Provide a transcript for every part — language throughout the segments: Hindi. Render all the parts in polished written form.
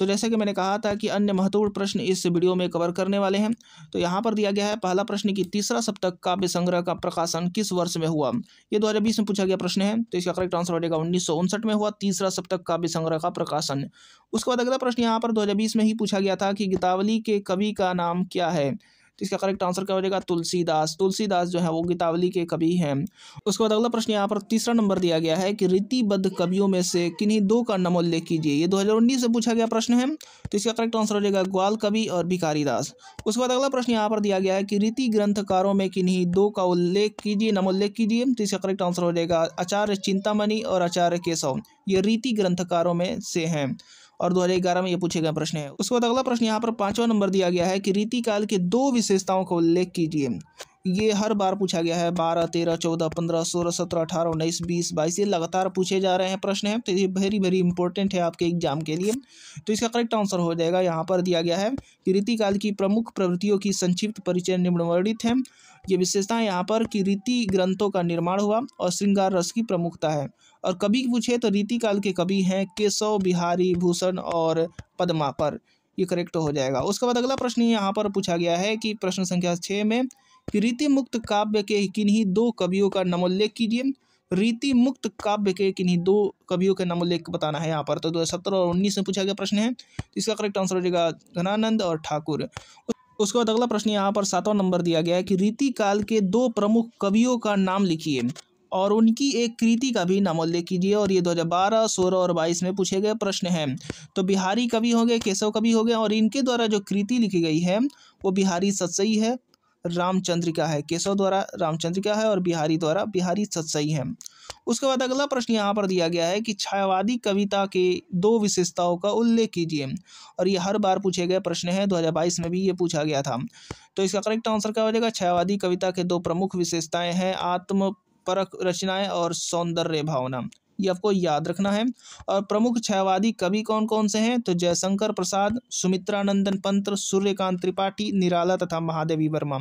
तो जैसे कि मैंने कहा था कि अन्य महत्वपूर्ण प्रश्न इस वीडियो में कवर करने वाले हैं। तो यहाँ पर दिया गया है पहला प्रश्न कि तीसरा सप्तक काव्य संग्रह का प्रकाशन किस वर्ष में हुआ। ये 2020 में पूछा गया प्रश्न है, तो इसका करेक्ट आंसर हो जाएगा 1959 में हुआ तीसरा सप्तक काव्य संग्रह का प्रकाशन। उसके बाद अगला प्रश्न यहाँ पर 2020 में ही पूछा गया था कि गीतावली के कवि का नाम क्या है। तो इसका करेक्ट आंसर क्या हो जाएगा, तुलसीदास। तुलसीदास जो है वो गीतावली के कवि हैं। उसके बाद अगला प्रश्न यहाँ पर तीसरा नंबर दिया गया है कि रीतिबद्ध कवियों में से किन्हीं दो का नाम उल्लेख कीजिए। ये 2019 से पूछा गया प्रश्न है, तो इसका करेक्ट आंसर हो जाएगा ग्वाल कवि और भिखारी दास। उसके बाद अगला प्रश्न यहाँ पर दिया गया है कि रीति ग्रंथकारों में किन्हीं दो का उल्लेख कीजिए, नाम उल्लेख कीजिए। तो इसका करेक्ट आंसर हो जाएगा आचार्य चिंतामणि और आचार्य केशव, ये रीति ग्रंथकारों में से हैं और 2011 में ये पूछे गए प्रश्न है। उसके बाद अगला प्रश्न यहाँ पर 5वां नंबर दिया गया है कि रीति काल के दो विशेषताओं का उल्लेख कीजिए। ये हर बार पूछा गया है, 12, 13, 14, 15, 16, 17, 18, 19, 20, 22 ये लगातार पूछे जा रहे हैं प्रश्न है। तो ये वेरी वेरी इंपॉर्टेंट है आपके एग्जाम के लिए। तो इसका करेक्ट आंसर हो जाएगा, यहाँ पर दिया गया है कि रीति काल की प्रमुख प्रवृत्तियों की संक्षिप्त परिचय निम्नवर्णित है। ये विशेषताएं यहाँ पर कि रीति ग्रंथों का निर्माण हुआ और श्रृंगार रस की प्रमुखता है। और कवि पूछे तो रीति काल के कवि हैं केशव, बिहारी, भूषण और पद्माकर, ये करेक्ट हो जाएगा। उसके बाद अगला प्रश्न यहाँ पर पूछा गया है कि प्रश्न संख्या 6 में कि रीति मुक्त काव्य के किन्हीं दो कवियों का नाम उल्लेख कीजिए। रीति मुक्त काव्य के किन्हीं दो कवियों के नाम उल्लेख बताना है यहाँ पर। तो 2017 और 19 में पूछा गया प्रश्न है, इसका करेक्ट आंसर हो जाएगा घनानंद और ठाकुर। उसके बाद अगला प्रश्न यहाँ पर 7वां नंबर दिया गया है कि रीति काल के दो प्रमुख कवियों का नाम लिखिए और उनकी एक कृति का भी नाम उल्लेख कीजिए। और ये 2012, 16 और 22 में पूछे गए प्रश्न हैं। तो बिहारी कवि हो गए, केशव कवि हो गए और इनके द्वारा जो कृति लिखी गई है वो बिहारी सतसई है, रामचंद्रिका है। केशव द्वारा रामचंद्रिका है और बिहारी द्वारा बिहारी सतसई है। उसके बाद अगला प्रश्न यहाँ पर दिया गया है कि छायावादी कविता के दो विशेषताओं का उल्लेख कीजिए। और ये हर बार पूछे गए प्रश्न है, 2022 में भी ये पूछा गया था। तो इसका करेक्ट आंसर क्या हो जाएगा, छायावादी कविता के दो प्रमुख विशेषताएं हैं आत्म परक रचनाएं और सौंदर्य भावना, ये आपको याद रखना है। और प्रमुख छायावादी कवि कौन कौन से हैं, तो जयशंकर प्रसाद, सुमित्रानंदन पंत, सूर्यकांत त्रिपाठी, निराला तथा महादेवी वर्मा।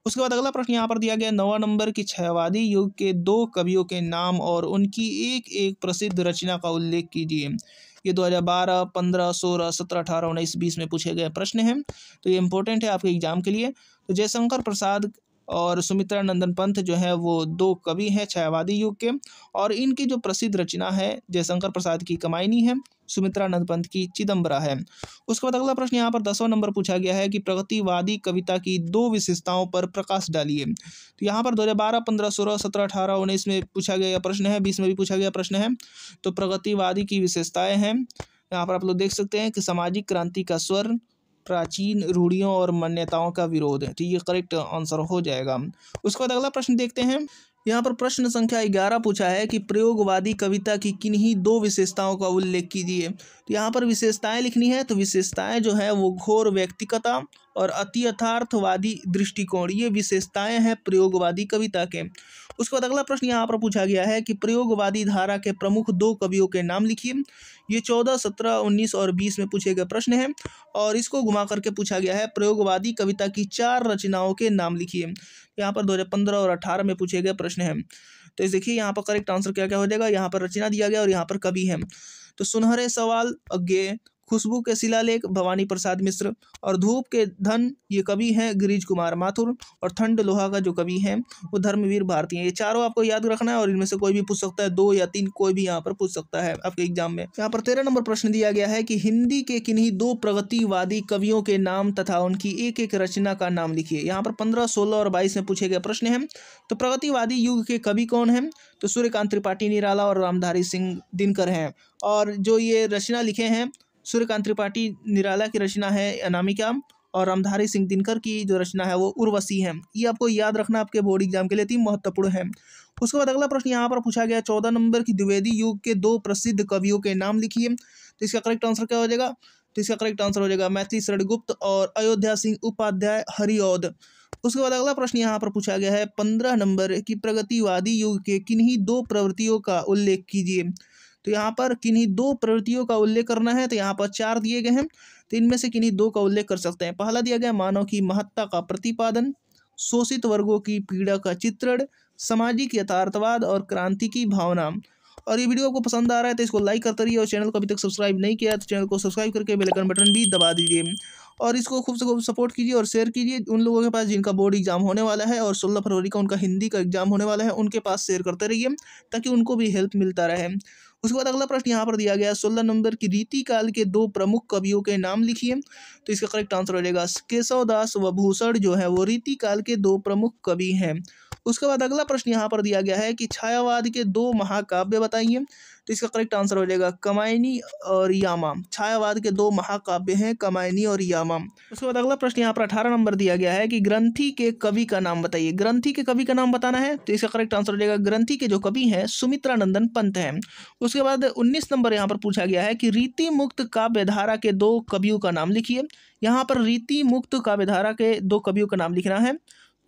उसके बाद अगला प्रश्न यहाँ पर दिया गया 9वां नंबर की छायावादी युग के दो कवियों के नाम और उनकी एक एक प्रसिद्ध रचना का उल्लेख कीजिए। ये 2012, 15, 16, 17, 18, 19, 20 में पूछे गए प्रश्न हैं। तो ये इंपॉर्टेंट है आपके एग्जाम के लिए। तो जयशंकर प्रसाद और सुमित्रानंदन पंत जो है वो दो कवि हैं छायावादी युग के और इनकी जो प्रसिद्ध रचना है जयशंकर प्रसाद की कमायनी है, सुमित्रानंद पंत की चिदम्बरा है। उसके बाद अगला प्रश्न यहाँ पर 10वां नंबर पूछा गया है कि प्रगतिवादी कविता की दो विशेषताओं पर प्रकाश डालिए। तो यहाँ पर 2012, 15, 16, 17, 18, 19 में पूछा गया प्रश्न है, 20 में भी पूछा गया प्रश्न है। तो प्रगतिवादी की विशेषताएं हैं, यहाँ पर आप लोग देख सकते हैं कि सामाजिक क्रांति का स्वर, प्राचीन रूढ़ियों और मान्यताओं का विरोध है। तो ये करेक्ट आंसर हो जाएगा। उसके बाद अगला प्रश्न देखते हैं। यहाँ पर प्रश्न संख्या 11 पूछा है कि प्रयोगवादी कविता की किन्हीं दो विशेषताओं का उल्लेख कीजिए। तो यहाँ पर विशेषताएं लिखनी है। तो विशेषताएं जो है वो घोर व्यक्तिगतता और अति यथार्थवादी दृष्टिकोण, ये विशेषताएं हैं प्रयोगवादी कविता के। उसके बाद अगला प्रश्न यहाँ पर पूछा गया है कि प्रयोगवादी धारा के प्रमुख दो कवियों के नाम लिखिए। ये 14, 17, 19 और 20 में पूछे गए प्रश्न हैं और इसको घुमा करके पूछा गया है प्रयोगवादी कविता की 4 रचनाओं के नाम लिखिए। यहाँ पर 2015 और 18 में पूछे गए प्रश्न हैं। तो इस देखिए यहाँ पर करेक्ट आंसर क्या क्या हो जाएगा, यहाँ पर रचना दिया गया और यहाँ पर कवि हैं। तो सुनहरे सवाल अज्ञेय, खुशबू के शिलालेख भवानी प्रसाद मिश्र और धूप के धन ये कवि हैं गिरीश कुमार माथुर और ठंड लोहा का जो कवि हैं वो धर्मवीर भारती हैं। ये चारों आपको याद रखना है और इनमें से कोई भी पूछ सकता है, 2 या 3 कोई भी यहाँ पर पूछ सकता है आपके एग्जाम में। यहाँ पर 13 नंबर प्रश्न दिया गया है कि हिंदी के किन्हीं दो प्रगतिवादी कवियों के नाम तथा उनकी एक एक रचना का नाम लिखिए। यहाँ पर 15, 16 और 22 में पूछे गए प्रश्न हैं। तो प्रगतिवादी युग के कवि कौन हैं, तो सूर्यकांत त्रिपाठी, निराला और रामधारी सिंह दिनकर हैं। और जो ये रचना लिखे हैं सूर्यकांत त्रिपाठी निराला की रचना है अनामिका और रामधारी सिंह दिनकर की जो रचना है वो उर्वशी है। ये आपको याद रखना आपके बोर्ड एग्जाम के लिए 3 महत्वपूर्ण है। उसके बाद अगला प्रश्न यहाँ पर पूछा गया 14 नंबर की द्विवेदी युग के 2 प्रसिद्ध कवियों के नाम लिखिए। तो इसका करेक्ट आंसर क्या हो जाएगा, तो इसका करेक्ट आंसर हो जाएगा मैथिली शरण गुप्त और अयोध्या सिंह उपाध्याय हरिऔध। उसके बाद अगला प्रश्न यहाँ पर पूछा गया है 15 नंबर की प्रगतिवादी युग के किन्हीं 2 प्रवृत्तियों का उल्लेख कीजिए। तो यहाँ पर किन्हीं 2 प्रवृत्तियों का उल्लेख करना है। तो यहाँ पर 4 दिए गए हैं, तो इनमें से किन्हीं 2 का उल्लेख कर सकते हैं। पहला दिया गया मानव की महत्ता का प्रतिपादन, शोषित वर्गों की पीड़ा का चित्रण, सामाजिक यथार्थवाद और क्रांति की भावना। और ये वीडियो आपको पसंद आ रहा है तो इसको लाइक करते रहिए, और चैनल को अभी तक सब्सक्राइब नहीं किया तो चैनल को सब्सक्राइब करके बेल आइकन बटन भी दबा दीजिए, और इसको खूब से खूब सपोर्ट कीजिए और शेयर कीजिए उन लोगों के पास जिनका बोर्ड एग्जाम होने वाला है और 16 फरवरी का उनका हिंदी का एग्जाम होने वाला है, उनके पास शेयर करते रहिए ताकि उनको भी हेल्प मिलता रहे। उसके बाद अगला प्रश्न यहाँ पर दिया गया 16 नंबर की रीति काल के 2 प्रमुख कवियों के नाम लिखिए। तो इसका करेक्ट आंसर हो जाएगा केशव दास व भूषण जो है वो रीति काल के 2 प्रमुख कवि हैं। उसके बाद अगला प्रश्न यहाँ पर दिया गया है कि छायावाद के 2 महाकाव्य बताइए। तो इसका करेक्ट आंसर हो जाएगा कामायनी और यामा। छायावाद के 2 महाकाव्य हैं कामायनी और यामा। उसके बाद अगला प्रश्न यहाँ पर 18 नंबर दिया गया है कि ग्रंथि के कवि का नाम बताइए। ग्रंथि के कवि का नाम बताना है, तो इसका करेक्ट आंसर हो जाएगा ग्रंथि के जो कवि हैं सुमित्रानंदन पंत हैं। उसके बाद 19 नंबर यहाँ पर पूछा गया है कि रीति मुक्त काव्यधारा के 2 कवियों का नाम लिखिए। यहाँ पर रीति मुक्त काव्यधारा के 2 कवियों का नाम लिखना है।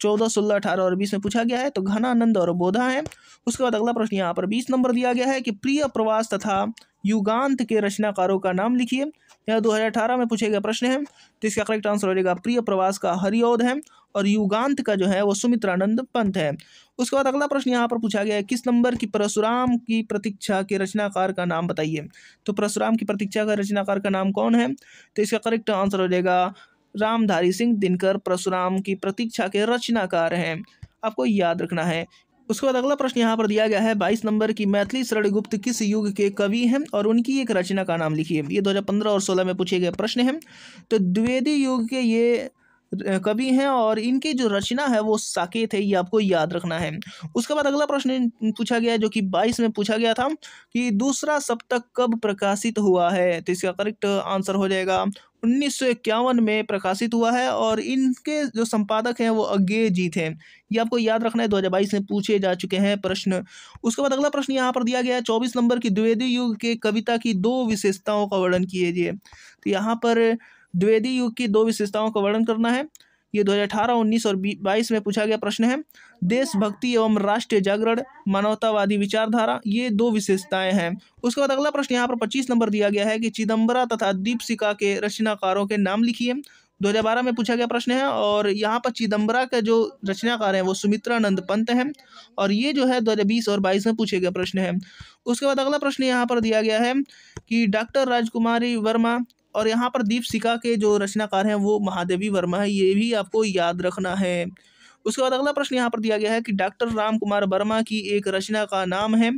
14, 16, 18 और 20 में पूछा गया है, तो घनानंद और बोधा है। उसके बाद अगला प्रश्न यहाँ पर 20 नंबर दिया गया है कि प्रिय प्रवास तथा युगांत के रचनाकारों का नाम लिखिए। यह 2018 में पूछे गए प्रश्न है, तो इसका करेक्ट आंसर हो जाएगा प्रिय प्रवास का हरिऔध है, और युगांत का जो है वो सुमित्रानंद पंत है। उसके बाद अगला प्रश्न यहाँ पर पूछा गया है किस नंबर की परशुराम की प्रतीक्षा के रचनाकार का नाम बताइए। तो परशुराम की प्रतीक्षा का रचनाकार का नाम कौन है, तो इसका करेक्ट आंसर हो जाएगा रामधारी सिंह दिनकर परशुराम की प्रतीक्षा के रचनाकार हैं, आपको याद रखना है। उसके बाद अगला प्रश्न यहाँ पर दिया गया है 22 नंबर की मैथिली शरणगुप्त किस युग के कवि हैं और उनकी एक रचना का नाम लिखिए। ये 2015 और 16 में पूछे गए प्रश्न हैं। तो द्विवेदी युग के ये कवि हैं और इनकी जो रचना है वो साकेत है, ये आपको याद रखना है। उसके बाद अगला प्रश्न पूछा गया है जो कि 22 में पूछा गया था कि दूसरा सप्तक कब प्रकाशित हुआ है। तो इसका करेक्ट आंसर हो जाएगा 1951 में प्रकाशित हुआ है, और इनके जो संपादक हैं वो अज्ञेय जी थे। ये आपको याद रखना है, 2022 में पूछे जा चुके हैं प्रश्न। उसके बाद अगला प्रश्न यहाँ पर दिया गया है 24 नंबर की द्विवेदी युग के कविता की 2 विशेषताओं का वर्णन कीजिए। तो यहाँ पर द्विवेदी युग की 2 विशेषताओं का वर्णन करना है। ये 2018, 19 और 22 में पूछा गया प्रश्न है। देशभक्ति एवं राष्ट्रीय जागरण, मानवतावादी विचारधारा, ये 2 विशेषताएं हैं। उसके बाद अगला प्रश्न यहाँ पर 25 नंबर दिया गया है कि चिदम्बरा तथा दीपशिखा के रचनाकारों के नाम लिखिए। 2012 में पूछा गया प्रश्न है, और यहाँ पर चिदम्बरा का जो रचनाकार हैं वो सुमित्रानंद पंत हैं, और ये जो है 2020 और 22 में पूछे गए प्रश्न है। उसके बाद अगला प्रश्न यहाँ पर दिया गया है कि डॉक्टर राजकुमारी वर्मा, और यहाँ पर दीपशिखा के जो रचनाकार हैं वो महादेवी वर्मा है, ये भी आपको याद रखना है। उसके बाद अगला प्रश्न यहाँ पर दिया गया है कि डॉक्टर राम कुमार वर्मा की एक रचना का नाम है।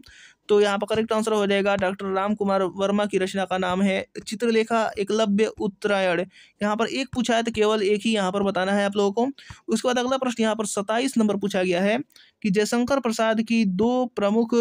तो यहाँ पर करेक्ट आंसर हो जाएगा डॉक्टर राम कुमार वर्मा की रचना का नाम है चित्रलेखा एकलव्य उत्तरायण। यहाँ पर एक पूछा है तो केवल एक ही यहाँ पर बताना है आप लोगों को। उसके बाद अगला प्रश्न यहाँ पर 27 नंबर पूछा गया है कि जयशंकर प्रसाद की 2 प्रमुख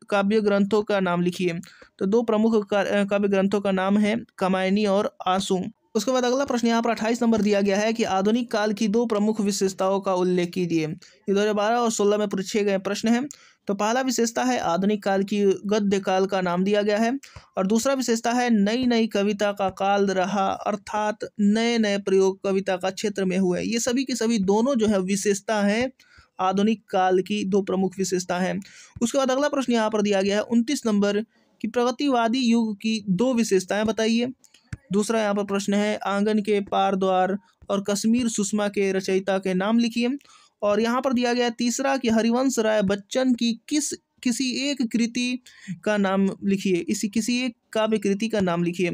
काव्य ग्रंथों का नाम लिखिए। तो 2 प्रमुख काव्य ग्रंथों का नाम है कामायनी और आंसू। उसके बाद अगला प्रश्न यहाँ पर 28 नंबर दिया गया है कि आधुनिक काल की 2 प्रमुख विशेषताओं का उल्लेख कीजिए। ये 2012 और 16 में पूछे गए प्रश्न हैं। तो पहला विशेषता है आधुनिक काल की गद्य काल का नाम दिया गया है, और दूसरा विशेषता है नई नई कविता का काल रहा, अर्थात नए नए प्रयोग कविता का क्षेत्र में हुए। ये सभी के सभी दोनों जो है विशेषता है आधुनिक काल की 2 प्रमुख विशेषता हैं। उसके बाद अगला प्रश्न यहाँ पर दिया गया है 29 नंबर कि प्रगतिवादी युग की 2 विशेषताएं बताइए। दूसरा यहाँ पर प्रश्न है आंगन के पार द्वार और कश्मीर सुषमा के रचयिता के नाम लिखिए। और यहाँ पर दिया गया तीसरा कि हरिवंश राय बच्चन की किसी एक कृति का नाम लिखिए, किसी एक काव्य कृति का नाम लिखिए।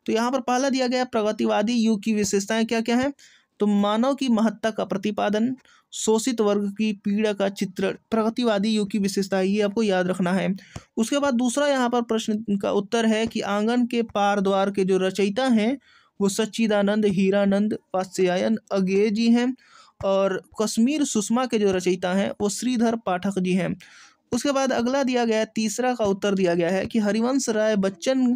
तो यहाँ पर पहला दिया गया प्रगतिवादी युग की विशेषताएं क्या क्या हैं। तो मानव की महत्ता का प्रतिपादन, शोषित वर्ग की पीड़ा का चित्रण, प्रगतिवादी युग की विशेषता, ये आपको याद रखना है। उसके बाद दूसरा यहाँ पर प्रश्न का उत्तर है कि आंगन के पार द्वार के जो रचयिता हैं वो सच्चिदानंद हीरानंद वात्स्यायन अज्ञेय जी हैं, और कश्मीर सुषमा के जो रचयिता हैं वो श्रीधर पाठक जी हैं। उसके बाद अगला दिया गया तीसरा का उत्तर दिया गया है कि हरिवंश राय बच्चन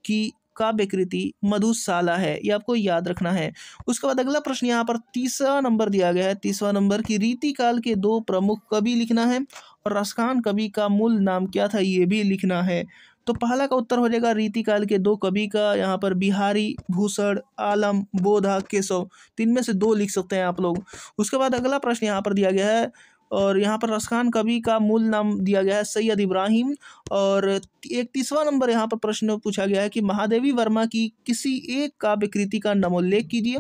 की काव्य कृति मधुशाला है, ये आपको याद रखना है। उसके बाद अगला प्रश्न यहाँ पर 30वां नंबर दिया गया है। 30वां नंबर की रीति काल के 2 प्रमुख कवि लिखना है, और रसखान कवि का मूल नाम क्या था ये भी लिखना है। तो पहला का उत्तर हो जाएगा रीति काल के 2 कवि का यहाँ पर बिहारी भूषण आलम बोधा केशव, 3 में से 2 लिख सकते हैं आप लोग। उसके बाद अगला प्रश्न यहाँ पर दिया गया है, और यहाँ पर रसखान कवि का मूल नाम दिया गया है सैयद इब्राहिम। और 31वां नंबर यहाँ पर प्रश्न पूछा गया है कि महादेवी वर्मा की किसी एक काव्य कृति का नामोल्लेख कीजिए।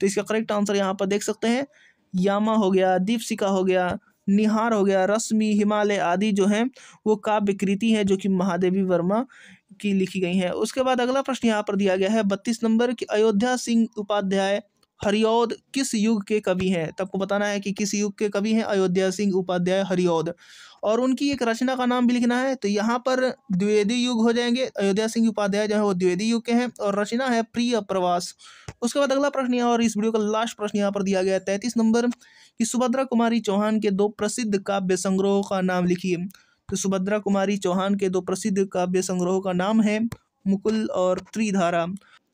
तो इसका करेक्ट आंसर यहाँ पर देख सकते हैं यामा हो गया, दीपशिखा हो गया, निहार हो गया, रश्मि, हिमालय आदि जो हैं वो काव्य कृति हैं जो कि महादेवी वर्मा की लिखी गई हैं। उसके बाद अगला प्रश्न यहाँ पर दिया गया है 32 नंबर की, अयोध्या सिंह उपाध्याय हरिऔध किस युग के कवि हैं। तो आपको बताना है कि किस युग के कवि हैं अयोध्या सिंह उपाध्याय हरिऔध, और उनकी एक रचना का नाम भी लिखना है। तो यहाँ पर द्विवेदी युग हो जाएंगे, अयोध्या सिंह उपाध्याय जो है वो द्विवेदी युग के हैं, और रचना है प्रिय प्रवास। उसके बाद अगला प्रश्न यहाँ, और इस वीडियो का लास्ट प्रश्न यहाँ पर दिया गया है 33 नंबर कि सुभद्रा कुमारी चौहान के 2 प्रसिद्ध काव्य संग्रहों का नाम लिखिए। तो सुभद्रा कुमारी चौहान के 2 प्रसिद्ध काव्य संग्रहों का नाम है मुकुल और त्रिधारा।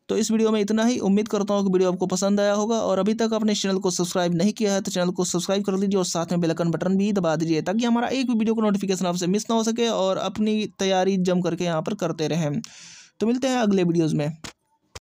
तो इस वीडियो में इतना ही। उम्मीद करता हूँ कि वीडियो आपको पसंद आया होगा, और अभी तक आपने चैनल को सब्सक्राइब नहीं किया है तो चैनल को सब्सक्राइब कर लीजिए और साथ में बेल आइकन बटन भी दबा दीजिए, ताकि हमारा एक भी वीडियो का नोटिफिकेशन आपसे मिस ना हो सके और अपनी तैयारी जम करके यहाँ पर करते रहें। तो मिलते हैं अगले वीडियोज़ में।